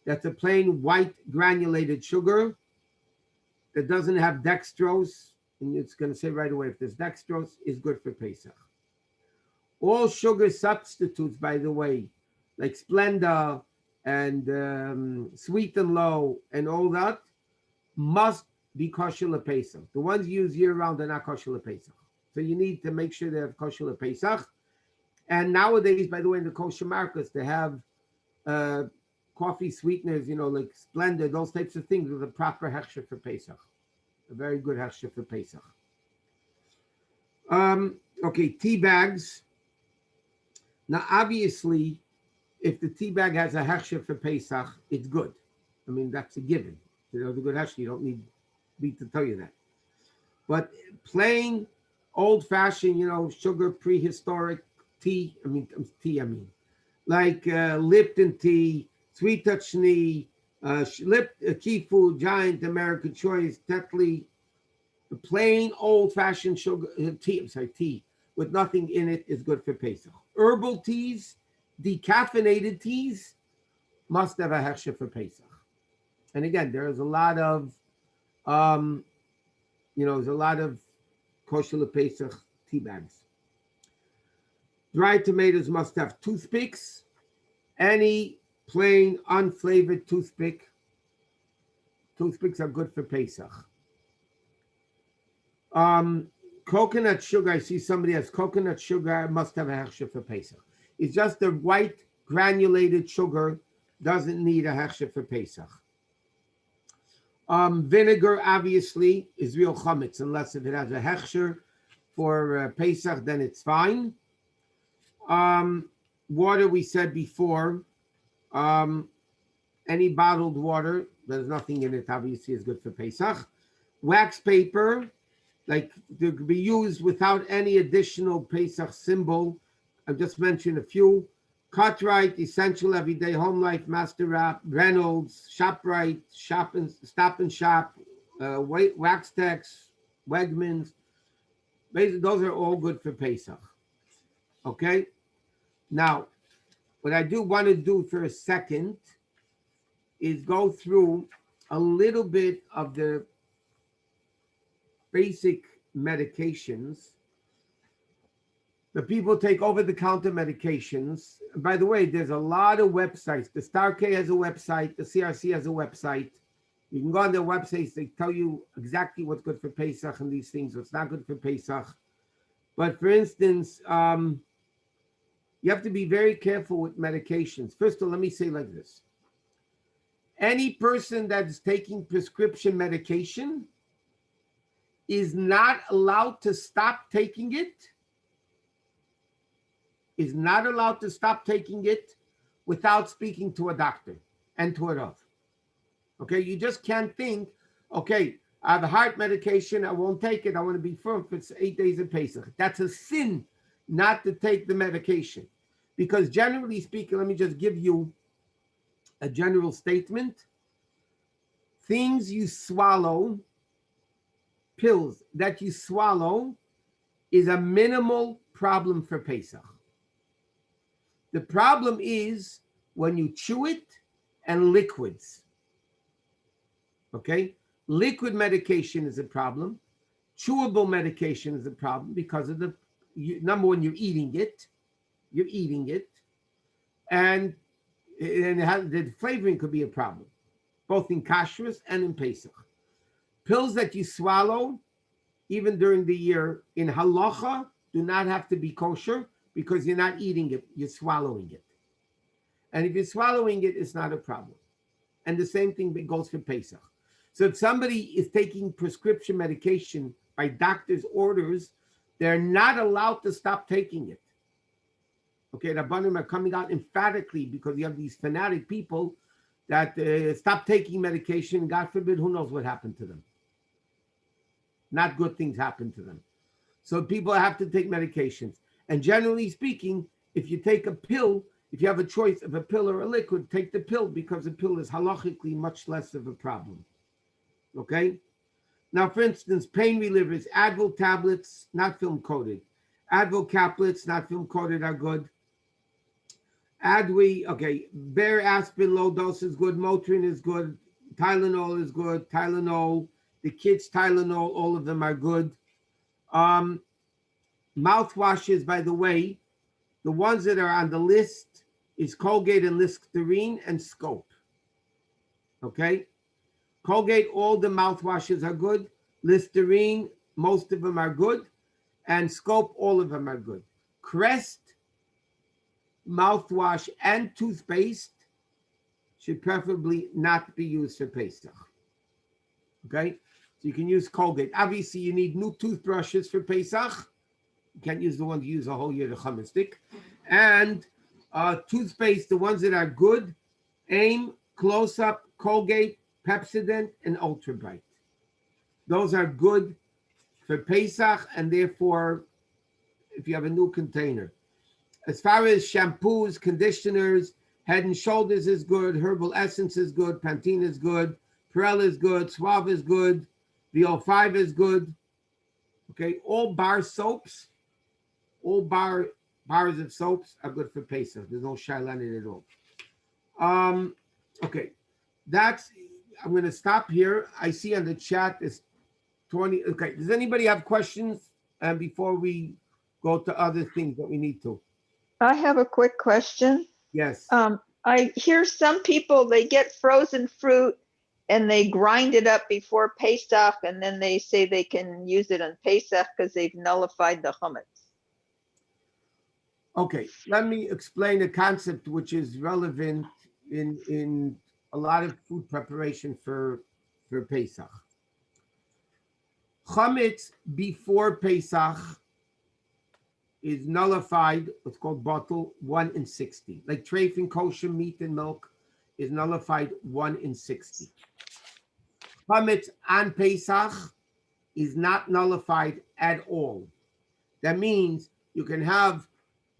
that's a plain white granulated sugar that doesn't have dextrose, and it's going to say right away if there's dextrose, is good for Pesach. All sugar substitutes, by the way, like Splenda and Sweet and Low and all that, must be kosher Pesach. The ones used year-round are not kosher Pesach. So you need to make sure they have kosher Pesach. And nowadays, by the way, in the kosher markets, they have coffee sweeteners, like Splenda, those types of things with a proper hechsher for Pesach. A very good hechsher for Pesach. Okay, tea bags. Now, obviously, if the tea bag has a hechsher for Pesach, it's good. I mean, that's a given. The good hechsher, you don't need me to tell you that. But plain, old-fashioned, sugar, prehistoric tea, like Lipton tea, Sweet Touch Tea, Key Food, Giant, American Choice, Tetley, the plain old-fashioned sugar tea with nothing in it is good for Pesach. Herbal teas, decaffeinated teas must have a hechsher for Pesach. And again, there's a lot of, kosher Pesach tea bags. Dried tomatoes must have toothpicks. Any plain, unflavored toothpick. Toothpicks are good for Pesach. Coconut sugar. I see somebody has coconut sugar. Must have a hechsher for Pesach. It's just the white granulated sugar doesn't need a hechsher for Pesach. Vinegar obviously is real chametz unless if it has a hechsher for Pesach, then it's fine. Water we said before. Any bottled water, there's nothing in it, obviously is good for Pesach. Wax paper, like to be used without any additional Pesach symbol. I've just mentioned a few. Cartwright, Essential Everyday Home Life, Master Wrap, Reynolds, ShopRite, Stop and Shop, Wax Tex, Wegmans. Basically, those are all good for Pesach. Okay? Now, what I do want to do for a second is go through a little bit of the basic medications. The people take over-the-counter medications. And by the way, there's a lot of websites. The Star K has a website. The CRC has a website. You can go on their websites. They tell you exactly what's good for Pesach and these things, what's not good for Pesach. But for instance, you have to be very careful with medications. First of all, let me say like this. Any person that is taking prescription medication is not allowed to stop taking it, without speaking to a doctor and to a Rav. Okay, you just can't think, okay, I have a heart medication, I won't take it, I want to be firm for 8 days of Pesach. That's a sin not to take the medication. Because generally speaking, let me just give you a general statement. Things you swallow, pills that you swallow, is a minimal problem for Pesach. The problem is when you chew it and liquids. Okay? Liquid medication is a problem. Chewable medication is a problem because of number one, you're eating it. And the flavoring could be a problem, both in kashrus and in Pesach. Pills that you swallow, even during the year, in halacha, do not have to be kosher because you're not eating it, you're swallowing it. And if you're swallowing it, it's not a problem. And the same thing goes for Pesach. So if somebody is taking prescription medication by doctor's orders, they're not allowed to stop taking it. Okay, the Rabbanim are coming out emphatically because you have these fanatic people that stop taking medication. God forbid, who knows what happened to them. Not good things happen to them. So people have to take medications. And generally speaking, if you take a pill, if you have a choice of a pill or a liquid, take the pill because the pill is halachically much less of a problem. Okay? Now, for instance, pain relievers, Advil tablets, not film coated. Advil caplets, not film coated, are good. Adwe, okay, Bare aspirin, low dose is good. Motrin is good. Tylenol is good. Tylenol, the kids' Tylenol, all of them are good. Mouthwashes, by the way, the ones that are on the list is Colgate and Listerine and Scope. Okay? Colgate, all the mouthwashes are good. Listerine, most of them are good. And Scope, all of them are good. Crest, mouthwash, and toothpaste should preferably not be used for Pesach. Okay? So you can use Colgate. Obviously, you need new toothbrushes for Pesach. You can't use the ones you use a whole year, the chametz stick. And toothpaste, the ones that are good, Aim, Close-Up, Colgate, Pepsodent, and Ultra Bright. Those are good for Pesach, and therefore, if you have a new container. As far as shampoos, conditioners, Head and Shoulders is good, Herbal Essence is good, Pantene is good, Perel is good, Suave is good, VO5 is good. Okay, all bar soaps, all bars of soaps are good for Pesach. There's no shayla in it at all. Okay, I'm going to stop here. I see on the chat is 20. Okay, does anybody have questions before we go to other things that we need to? I have a quick question. Yes. I hear some people, they get frozen fruit and they grind it up before Pesach, and then they say they can use it on Pesach because they've nullified the chametz. Okay, let me explain a concept which is relevant in a lot of food preparation for Pesach. Chametz before Pesach is nullified, what's called bottle 1 in 60. Like treif and kosher meat and milk is nullified 1 in 60. Chametz on Pesach is not nullified at all. That means you can have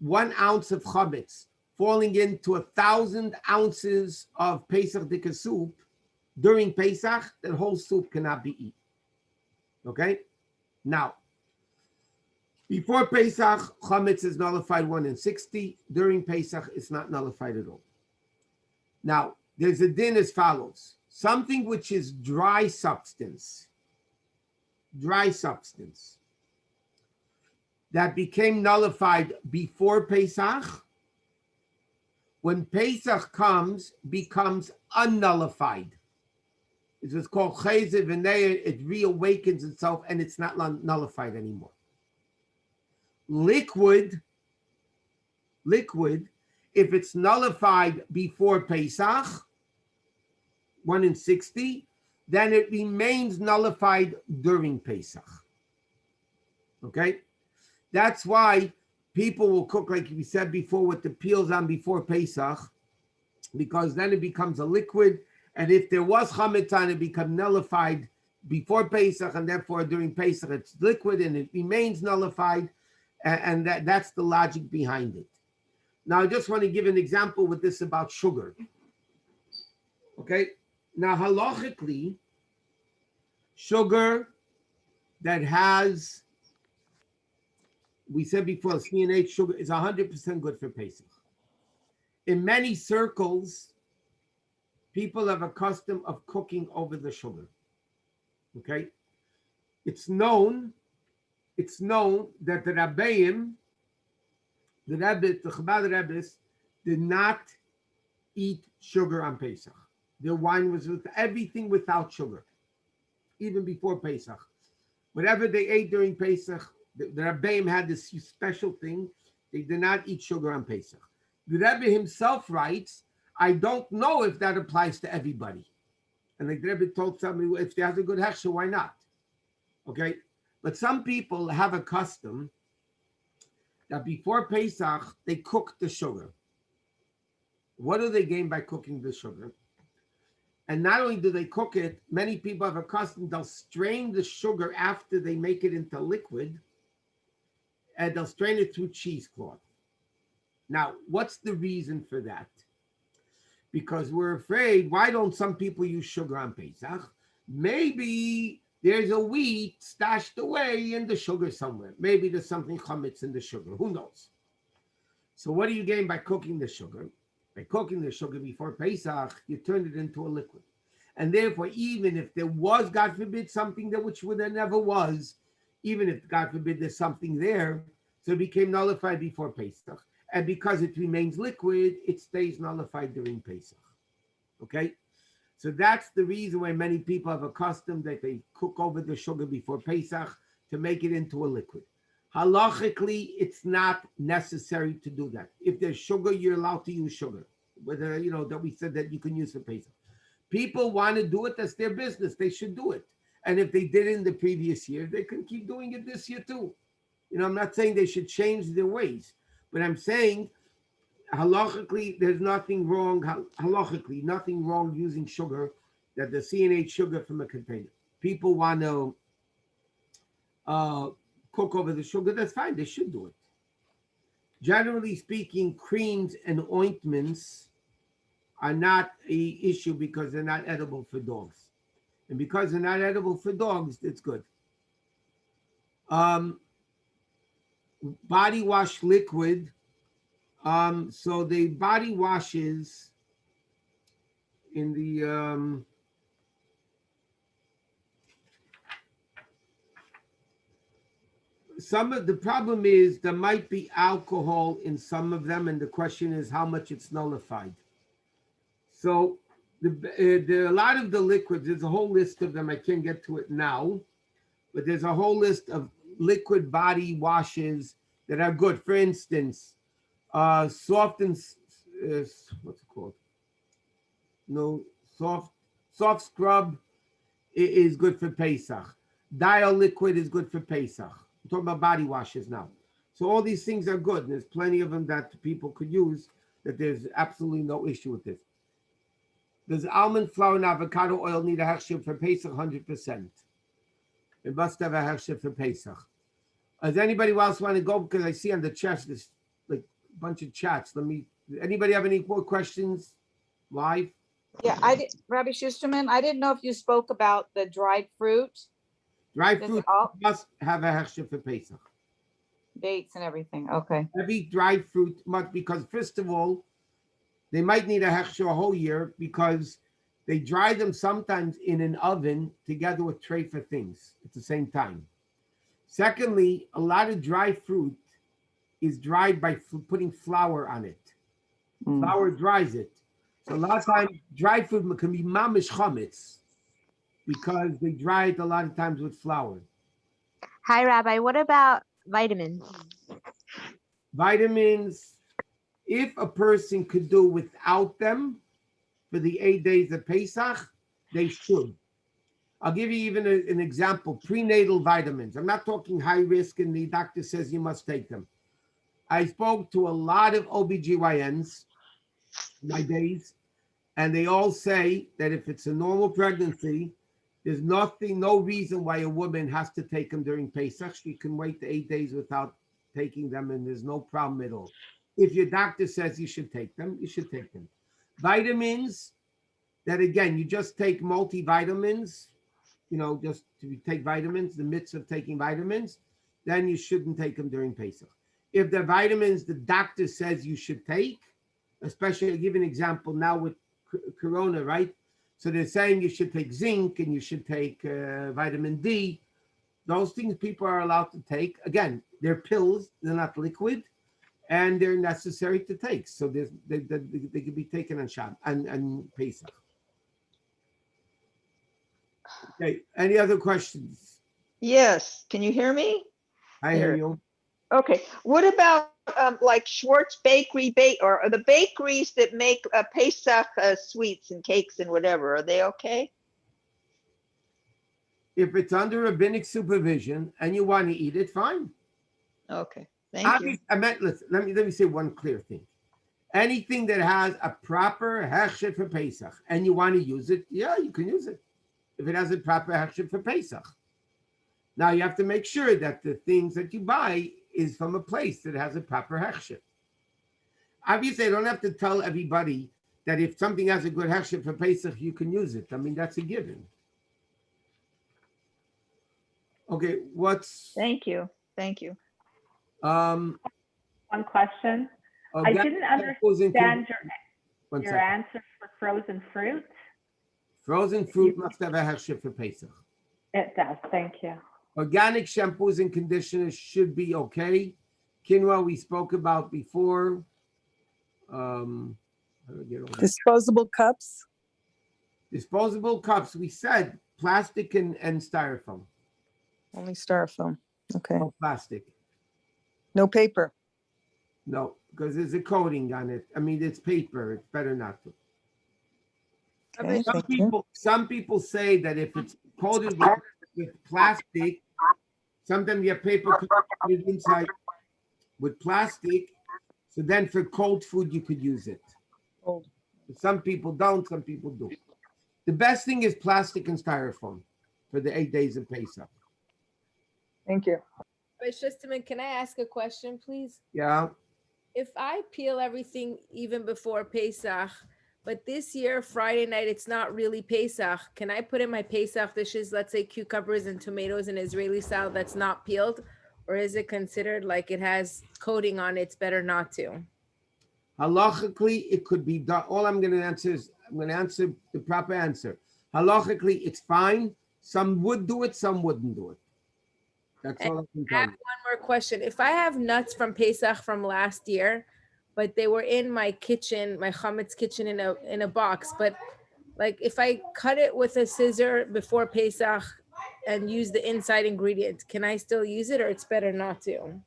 1 ounce of chametz falling into 1,000 ounces of Pesach dika soup during Pesach. That whole soup cannot be eaten. Okay? Now, before Pesach, chametz is nullified 1 in 60. During Pesach, it's not nullified at all. Now, there's a din as follows. Something which is dry substance that became nullified before Pesach, when Pesach comes, becomes unnullified. It's what's called chayzev v'neir. It reawakens itself and it's not nullified anymore. Liquid, if it's nullified before Pesach, 1 in 60, then it remains nullified during Pesach. Okay? That's why people will cook, like we said before, with the peels on before Pesach, because then it becomes a liquid. And if there was chametz on it, becomes nullified before Pesach, and therefore during Pesach it's liquid and it remains nullified. And that's the logic behind it. Now, I just want to give an example with this about sugar. Okay? Now, halachically, sugar that has, we said before, CNH sugar is 100% good for Pesach. In many circles, people have a custom of cooking over the sugar. Okay? It's known that the Rabbeim, the Chabad Rebbes, did not eat sugar on Pesach. Their wine was with everything without sugar, even before Pesach. Whatever they ate during Pesach, the Rabbeim had this special thing. They did not eat sugar on Pesach. The Rebbe himself writes, I don't know if that applies to everybody. And the Rebbe told somebody, if they have a good hechsher, why not? Okay? But some people have a custom that before Pesach, they cook the sugar. What do they gain by cooking the sugar? And not only do they cook it, many people have a custom, they'll strain the sugar after they make it into liquid, and they'll strain it through cheesecloth. Now, what's the reason for that? Because we're afraid, why don't some people use sugar on Pesach? Maybe there's a wheat stashed away in the sugar somewhere. Maybe there's something chametz in the sugar. Who knows? So what do you gain by cooking the sugar? By cooking the sugar before Pesach, you turn it into a liquid. And therefore, even if there was, God forbid, something there which there never was, even if, God forbid, there's something there, so it became nullified before Pesach. And because it remains liquid, it stays nullified during Pesach. Okay? So that's the reason why many people have a custom that they cook over the sugar before Pesach to make it into a liquid. Halachically, it's not necessary to do that. If there's sugar, you're allowed to use sugar. Whether, that we said that you can use for Pesach. People want to do it, that's their business. They should do it. And if they did it in the previous year, they can keep doing it this year too. I'm not saying they should change their ways, but I'm saying halachically, there's nothing wrong, nothing wrong using sugar, that the CNH sugar from a container. People want to cook over the sugar, that's fine, they should do it. Generally speaking, creams and ointments are not an issue because they're not edible for dogs. And because they're not edible for dogs, it's good. Body wash liquid. So the body washes in the some of the problem is there might be alcohol in some of them, and the question is how much it's nullified. So a lot of the liquids, there's a whole list of them. I can't get to it now, but there's a whole list of liquid body washes that are good. For instance, soft and what's it called? No, soft scrub is good for Pesach. Dial liquid is good for Pesach. I'm talking about body washes now. So all these things are good. And there's plenty of them that people could use, that there's absolutely no issue with this. Does almond flour and avocado oil need a hechsher for Pesach? 100%. It must have a hechsher for Pesach. Does anybody else want to go? Because I see on the chat, there's like a bunch of chats. Anybody have any more questions live? Yeah, Rabbi Shusterman, I didn't know if you spoke about the dried fruit, Dried Does fruit it all- must have a hechsher for Pesach. dates and everything. Okay. Every dried fruit must, because first of all, they might need a hechsher a whole year because they dry them sometimes in an oven together with trefa things at the same time. Secondly, a lot of dry fruit is dried by putting flour on it. Flour dries it. So a lot of times, dry fruit can be mamish chametz because they dry it a lot of times with flour. Hi, Rabbi. What about vitamins? Vitamins, if a person could do without them for the 8 days of Pesach, they should. I'll give you even an example, prenatal vitamins. I'm not talking high risk and the doctor says you must take them. I spoke to a lot of OBGYNs in my days, and they all say that if it's a normal pregnancy, there's no reason why a woman has to take them during Pesach. She can wait the 8 days without taking them, and there's no problem at all. If your doctor says you should take them, you should take them. Vitamins, that again, you just take multivitamins, just to take vitamins, the myths of taking vitamins, then you shouldn't take them during Pesach. If the vitamins the doctor says you should take, especially, I'll give you an example now with Corona, right? So they're saying you should take zinc and you should take vitamin D. Those things people are allowed to take. Again, they're pills, they're not liquid, and they're necessary to take. So they can be taken on Shabbat and Pesach. Okay, any other questions? Yes, can you hear me? I hear you. Okay, what about like Schwartz Bakery or the bakeries that make Pesach sweets and cakes and whatever? Are they okay? If it's under rabbinic supervision and you want to eat it, fine. Okay, thank you. Listen, let me say one clear thing. Anything that has a proper hechsher for Pesach and you want to use it, yeah, you can use it. If it has a proper hechsher for Pesach. Now you have to make sure that the things that you buy is from a place that has a proper hechsher. Obviously, I don't have to tell everybody that if something has a good hechsher for Pesach, you can use it. I mean, that's a given. Okay, Thank you. Thank you. One question. I didn't understand your answer for frozen fruit. Frozen fruit must have a hechsher for Pesach. It does. Thank you. Organic shampoos and conditioners should be okay. Quinoa we spoke about before. Disposable cups. Disposable cups, we said plastic and styrofoam. Only styrofoam. Okay. No plastic. No paper. No, because there's a coating on it. I mean, it's paper. It's better not to. Okay, thank you. Some people say that if it's coated with plastic, sometimes you have paper coated inside with plastic. So then for cold food, you could use it. Cold. Some people don't, some people do. The best thing is plastic and styrofoam for the 8 days of Pesach. Thank you. But Shusterman, can I ask a question, please? Yeah. If I peel everything even before Pesach, but this year, Friday night, it's not really Pesach, can I put in my Pesach dishes, let's say cucumbers and tomatoes in Israeli style that's not peeled? Or is it considered like it has coating on it, it's better not to? Halachically, it could be done. All I'm going to answer is, I'm going to answer the proper answer. Halachically, it's fine. Some would do it, some wouldn't do it. That's And all I can I tell have you. one more question. If I have nuts from Pesach from last year, but they were in my kitchen, my chametz kitchen in a box, but like if I cut it with a scissor before Pesach and use the inside ingredient, can I still use it or it's better not to?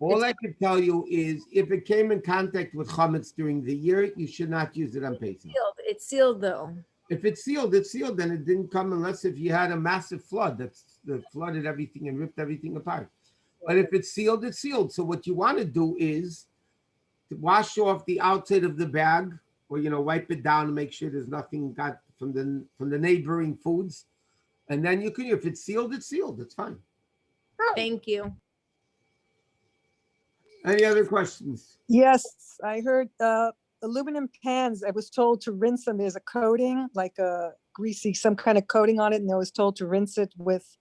All I can tell you is if it came in contact with chametz during the year, you should not use it on Pesach. It's sealed though. If it's sealed, it's sealed. Then it didn't come unless if you had a massive flood that flooded everything and ripped everything apart. But if it's sealed, it's sealed. So what you want to do is to wash off the outside of the bag, or wipe it down and make sure there's nothing got from the neighboring foods, and then you can. If it's sealed, it's sealed. It's fine. Thank you. Any other questions? Yes, I heard aluminum pans, I was told to rinse them. There's a coating, like a greasy, some kind of coating on it, and I was told to rinse it with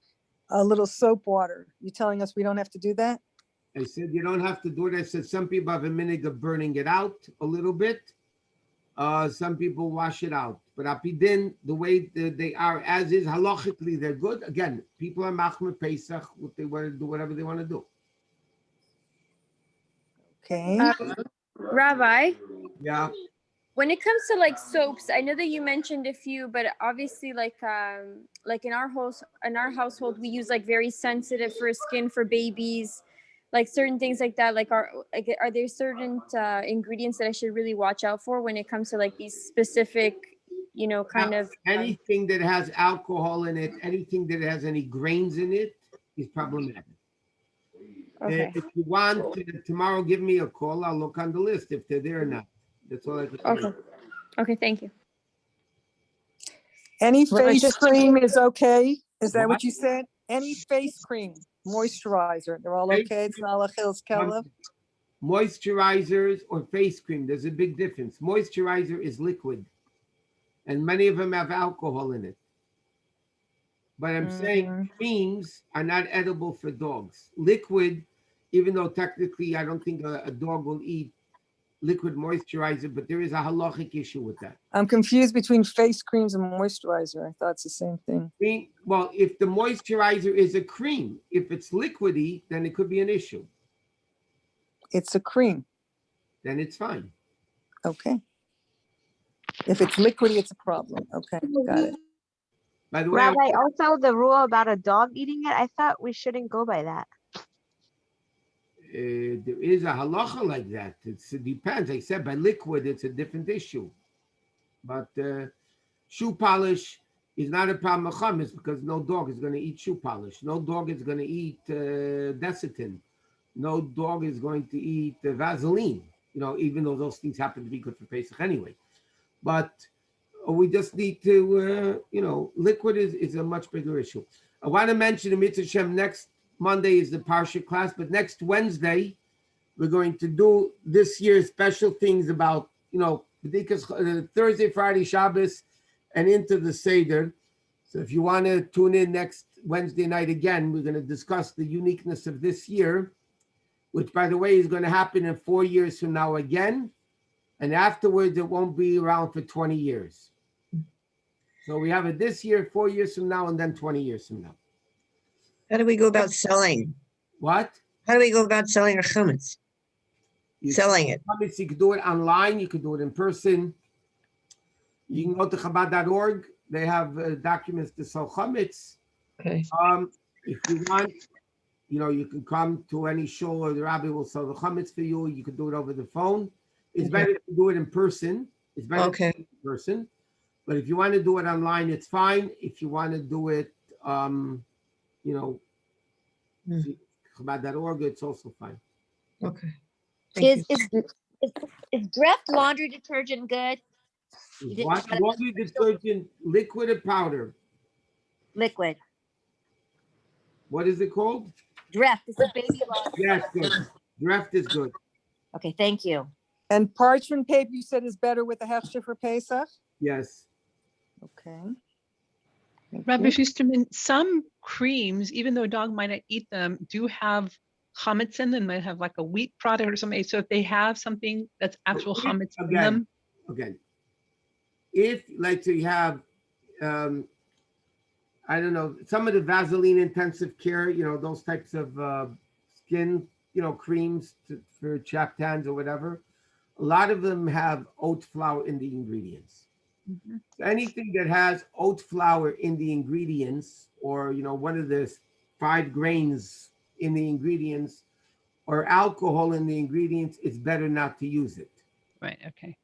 a little soap water. You telling us we don't have to do that? I said you don't have to do it. I said some people have a minute of burning it out a little bit. Some people wash it out. But apidin, the way they are as is, halachically, they're good. Again, people are machmir Pesach, what they want to do, whatever they want to do. Okay. Rabbi, Yeah. when it comes to like soaps, I know that you mentioned a few, but obviously like in our household we use like very sensitive for skin for babies, like certain things like that. Like are there certain ingredients that I should really watch out for when it comes to like these specific, kind of anything that has alcohol in it, anything that has any grains in it is problematic. Okay. If you want tomorrow, give me a call. I'll look on the list if they're there or not. That's all I can tell you. Okay, thank you. Any Well, face just- cream is okay? Is that What? what you said? Any face cream, moisturizer, they're all okay? It's not a chil's kela? Moisturizers or face cream, there's a big difference. Moisturizer is liquid, and many of them have alcohol in it. But I'm saying creams are not edible for dogs. Liquid, even though technically I don't think a dog will eat liquid moisturizer, but there is a halachic issue with that. I'm confused between face creams and moisturizer. I thought it's the same thing. Well, if the moisturizer is a cream, if it's liquidy, then it could be an issue. It's a cream. Then it's fine. Okay. If it's liquidy, it's a problem. Okay, got it. By the way, Rabbi, also the rule about a dog eating it, I thought we shouldn't go by that. there is a halacha like that. It depends. I said by liquid, it's a different issue. But shoe polish is not a problem with chametz because no dog is going to eat shoe polish. No dog is going to eat Desitin. No dog is going to eat Vaseline. Even though those things happen to be good for Pesach anyway. But we just need to, liquid is a much bigger issue. I want to mention the Mitzvah Shem next Monday is the Parsha class, but next Wednesday, we're going to do this year's special things about, Thursday, Friday, Shabbos, and into the Seder. So if you want to tune in next Wednesday night again, we're going to discuss the uniqueness of this year, which, by the way, is going to happen in 4 years from now again. And afterwards, it won't be around for 20 years. So we have it this year, 4 years from now, and then 20 years from now. How do we go about selling? What? How do we go about selling our chametz? Selling it. You could do it online. You could do it in person. You can go to Chabad.org. They have documents to sell chametz. Okay. If you want, you can come to any show or the rabbi will sell the chametz for you. You could do it over the phone. It's better to do it in person. It's better to do it in person. But if you want to do it online, it's fine. If you want to do it, Chabad.org, it's also fine. Okay. Is Dreft laundry detergent good? What laundry detergent, liquid or powder? Liquid. What is it called? Dreft. It's a baby laundry. Yes, good. Draft is good. Okay, thank you. And parchment paper, you said is better with the hefsher for Pesach? Yes. Okay. Rabbi Shusterman, some creams, even though a dog might not eat them, do have chametz in them, might have like a wheat product or something. So if they have something that's actual chametz in them. Again, if like you have, I don't know, some of the Vaseline intensive care, those types of skin, creams for chapped hands or whatever. A lot of them have oat flour in the ingredients. So anything that has oat flour in the ingredients, or one of the 5 grains in the ingredients, or alcohol in the ingredients, it's better not to use it. Right. Okay.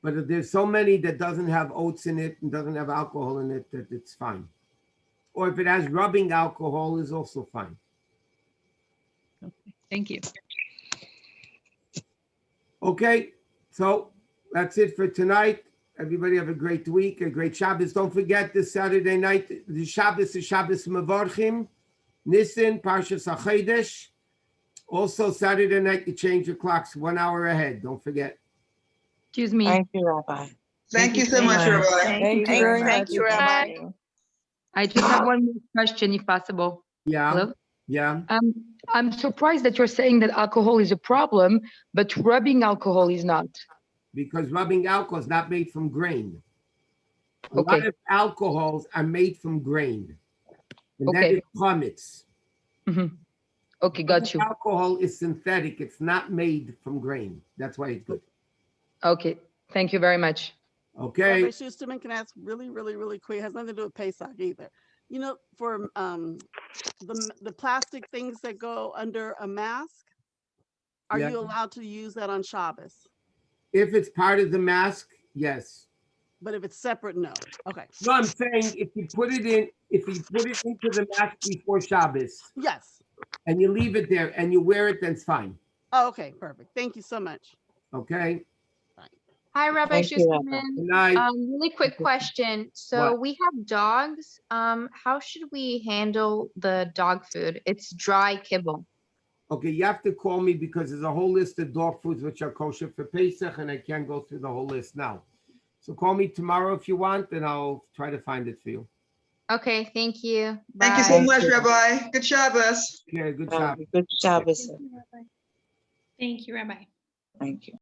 But if there's so many that doesn't have oats in it and doesn't have alcohol in it, that it's fine. Or if it has rubbing alcohol, is also fine. Okay. Thank you. Okay, so that's it for tonight. Everybody have a great week, a great Shabbos. Don't forget this Saturday night, the Shabbos is Shabbos Mevorchim, Nisan, Parshas HaChodesh. Also Saturday night, you change your clocks 1 hour ahead. Don't forget. Excuse me. Thank you, Rabbi. Thank you so much, much. Rabbi. Thank you very much. Thank you, Rabbi. I just have one more question, if possible. Yeah. Hello? Yeah. I'm surprised that you're saying that alcohol is a problem, but rubbing alcohol is not. Because rubbing alcohol is not made from grain. A Okay. lot of alcohols are made from grain. And that Okay. is chametz. Okay, got you. Alcohol is synthetic. It's not made from grain. That's why it's good. Okay, thank you very much. Okay. Rabbi Shusterman, can I ask really, really, really quick? It has nothing to do with Pesach either. For the plastic things that go under a mask, are Yeah. you allowed to use that on Shabbos? If it's part of the mask, yes. But if it's separate, no. Okay. No, I'm saying if you put it into the mask before Shabbos Yes. and you leave it there and you wear it, then it's fine. Oh, okay, perfect. Thank you so much. Okay. Hi, Rabbi Thank you, Rabbi. Shusterman. Good night. Really quick question. So What? we have dogs. How should we handle the dog food? It's dry kibble. Okay, you have to call me because there's a whole list of dog foods which are kosher for Pesach, and I can't go through the whole list now. So call me tomorrow if you want, and I'll try to find it for you. Okay, thank you. Thank you so Bye. much, Rabbi. Good Shabbos. Okay, good job. Good Shabbos. Thank you, Rabbi. Thank you.